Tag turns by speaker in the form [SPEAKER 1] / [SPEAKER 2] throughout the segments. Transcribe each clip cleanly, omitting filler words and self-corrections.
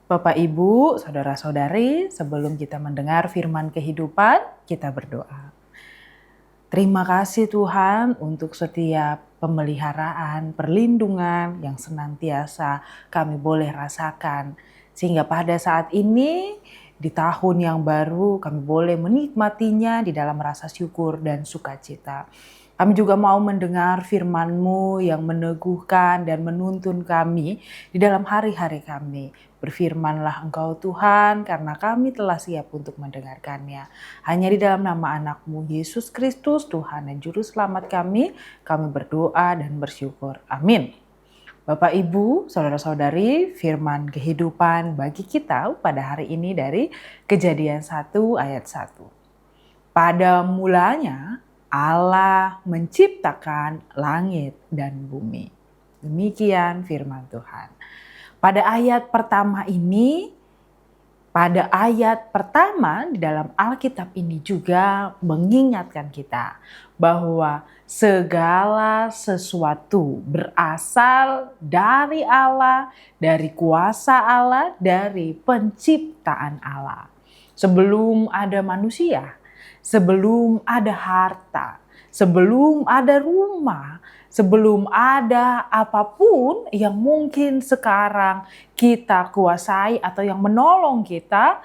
[SPEAKER 1] Bapak, Ibu, saudara-saudari, sebelum kita mendengar firman kehidupan, kita berdoa. Terima kasih Tuhan untuk setiap pemeliharaan, perlindungan yang senantiasa kami boleh rasakan. Sehingga pada saat ini, di tahun yang baru, kami boleh menikmatinya di dalam rasa syukur dan sukacita. Kami juga mau mendengar firman-Mu yang meneguhkan dan menuntun kami di dalam hari-hari kami. Berfirmanlah Engkau Tuhan, karena kami telah siap untuk mendengarkannya. Hanya di dalam nama anak-Mu Yesus Kristus, Tuhan dan Juru Selamat kami berdoa dan bersyukur. Amin. Bapak, Ibu, saudara-saudari, firman kehidupan bagi kita pada hari ini dari Kejadian 1 ayat 1. Pada mulanya Allah menciptakan langit dan bumi. Demikian firman Tuhan. Pada ayat pertama di dalam Alkitab ini juga mengingatkan kita bahwa segala sesuatu berasal dari Allah, dari kuasa Allah, dari penciptaan Allah. Sebelum ada manusia, sebelum ada harta, sebelum ada rumah, sebelum ada apapun yang mungkin sekarang kita kuasai atau yang menolong kita,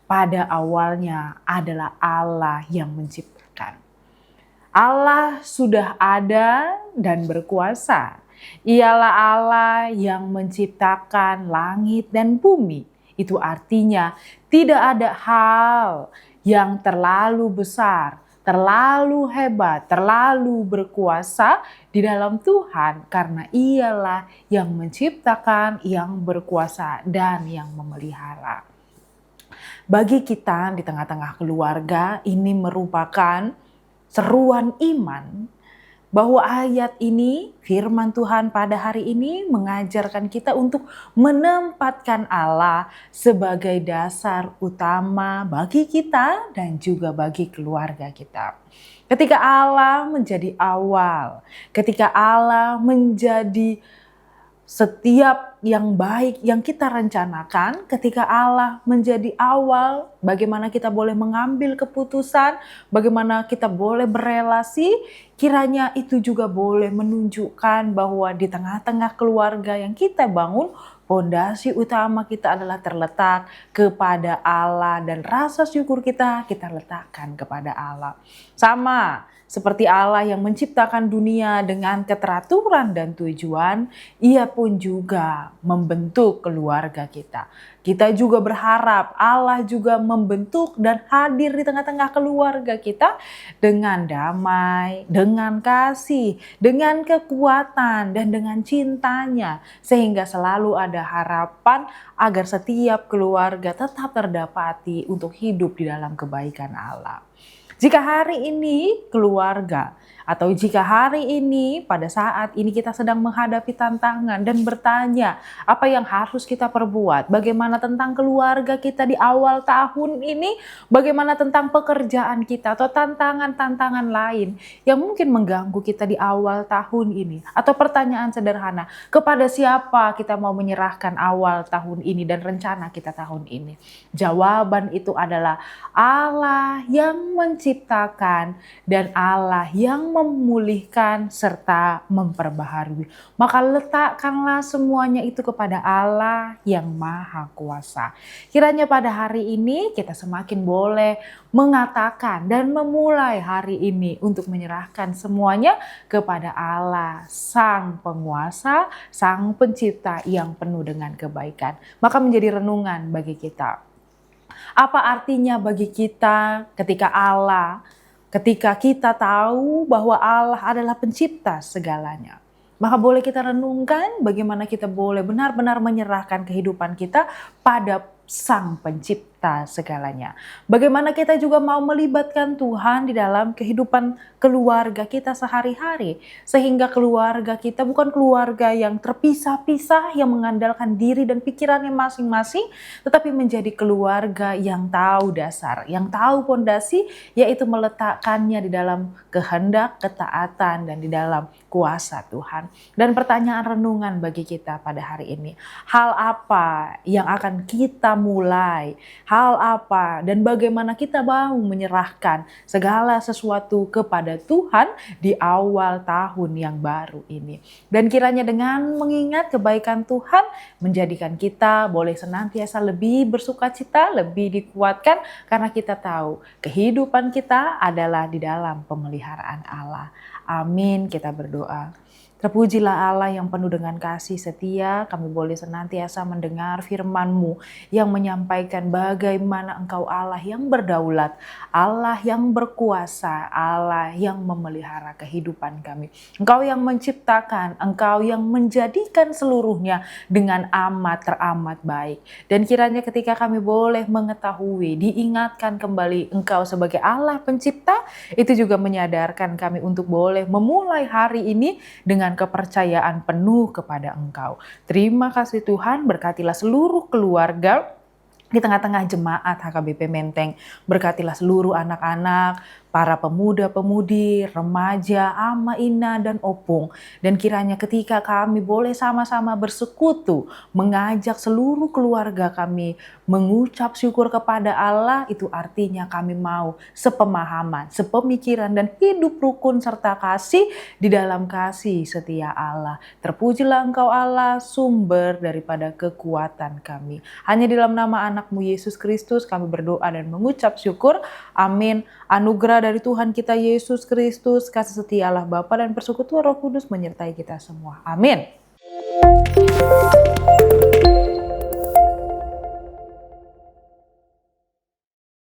[SPEAKER 1] pada awalnya adalah Allah yang menciptakan. Allah sudah ada dan berkuasa. Ialah Allah yang menciptakan langit dan bumi. Itu artinya tidak ada hal yang terlalu besar, terlalu hebat, terlalu berkuasa di dalam Tuhan, karena Ialah yang menciptakan, yang berkuasa, dan yang memelihara. Bagi kita di tengah-tengah keluarga, ini merupakan seruan iman bahwa ayat ini, firman Tuhan pada hari ini mengajarkan kita untuk menempatkan Allah sebagai dasar utama bagi kita dan juga bagi keluarga kita. Ketika Allah menjadi awal, ketika Allah menjadi setiap yang baik yang kita rencanakan, ketika Allah menjadi awal, bagaimana kita boleh mengambil keputusan, bagaimana kita boleh berelasi, kiranya itu juga boleh menunjukkan bahwa di tengah-tengah keluarga yang kita bangun, fondasi utama kita adalah terletak kepada Allah, dan rasa syukur kita letakkan kepada Allah. Sama seperti Allah yang menciptakan dunia dengan keteraturan dan tujuan, Ia pun juga membentuk keluarga kita. Kita juga berharap Allah juga membentuk dan hadir di tengah-tengah keluarga kita dengan damai, dengan kasih, dengan kekuatan, dan dengan cintanya. Sehingga selalu ada harapan agar setiap keluarga tetap terdapati untuk hidup di dalam kebaikan Allah. Jika hari ini keluarga, atau jika hari ini pada saat ini kita sedang menghadapi tantangan dan bertanya apa yang harus kita perbuat, bagaimana tentang keluarga kita di awal tahun ini, bagaimana tentang pekerjaan kita atau tantangan-tantangan lain yang mungkin mengganggu kita di awal tahun ini, atau pertanyaan sederhana, kepada siapa kita mau menyerahkan awal tahun ini dan rencana kita tahun ini? Jawaban itu adalah Allah yang menciptakan dan Allah yang memulihkan serta memperbaharui. Maka letakkanlah semuanya itu kepada Allah yang Maha Kuasa. Kiranya pada hari ini kita semakin boleh mengatakan dan memulai hari ini untuk menyerahkan semuanya kepada Allah, Sang Penguasa, Sang Pencipta yang penuh dengan kebaikan. Maka menjadi renungan bagi kita. Apa artinya bagi kita ketika kita tahu bahwa Allah adalah pencipta segalanya? Maka boleh kita renungkan bagaimana kita boleh benar-benar menyerahkan kehidupan kita pada Sang Pencipta. serta segalanya. Bagaimana kita juga mau melibatkan Tuhan di dalam kehidupan keluarga kita sehari-hari, sehingga keluarga kita bukan keluarga yang terpisah-pisah, yang mengandalkan diri dan pikirannya masing-masing, tetapi menjadi keluarga yang tahu dasar, yang tahu pondasi, yaitu meletakkannya di dalam kehendak, ketaatan, dan di dalam kuasa Tuhan. Dan pertanyaan renungan bagi kita pada hari ini, hal apa yang akan kita mulai? Hal apa dan bagaimana kita mau menyerahkan segala sesuatu kepada Tuhan di awal tahun yang baru ini. Dan kiranya dengan mengingat kebaikan Tuhan menjadikan kita boleh senantiasa lebih bersukacita, lebih dikuatkan karena kita tahu kehidupan kita adalah di dalam pemeliharaan Allah. Amin, kita berdoa. Terpujilah Allah yang penuh dengan kasih setia, kami boleh senantiasa mendengar firman-Mu yang menyampaikan bagaimana Engkau Allah yang berdaulat, Allah yang berkuasa, Allah yang memelihara kehidupan kami. Engkau yang menciptakan, Engkau yang menjadikan seluruhnya dengan teramat baik. Dan kiranya ketika kami boleh mengetahui, diingatkan kembali Engkau sebagai Allah pencipta, itu juga menyadarkan kami untuk boleh memulai hari ini dengan kepercayaan penuh kepada Engkau. Terima kasih Tuhan, berkatilah seluruh keluarga di tengah-tengah jemaat HKBP Menteng. Berkatilah seluruh anak-anak, para pemuda-pemudi, remaja, ama, ina, dan opung. Dan kiranya ketika kami boleh sama-sama bersekutu, mengajak seluruh keluarga kami mengucap syukur kepada Allah, itu artinya kami mau sepemahaman, sepemikiran, dan hidup rukun serta kasih di dalam kasih setia Allah. Terpujilah Engkau Allah, sumber daripada kekuatan kami. Hanya di dalam nama anak-Mu Yesus Kristus kami berdoa dan mengucap syukur. Amin. Anugerah dari Tuhan kita Yesus Kristus, kasih setia Allah Bapa dan persekutuan Roh Kudus menyertai kita semua. Amin.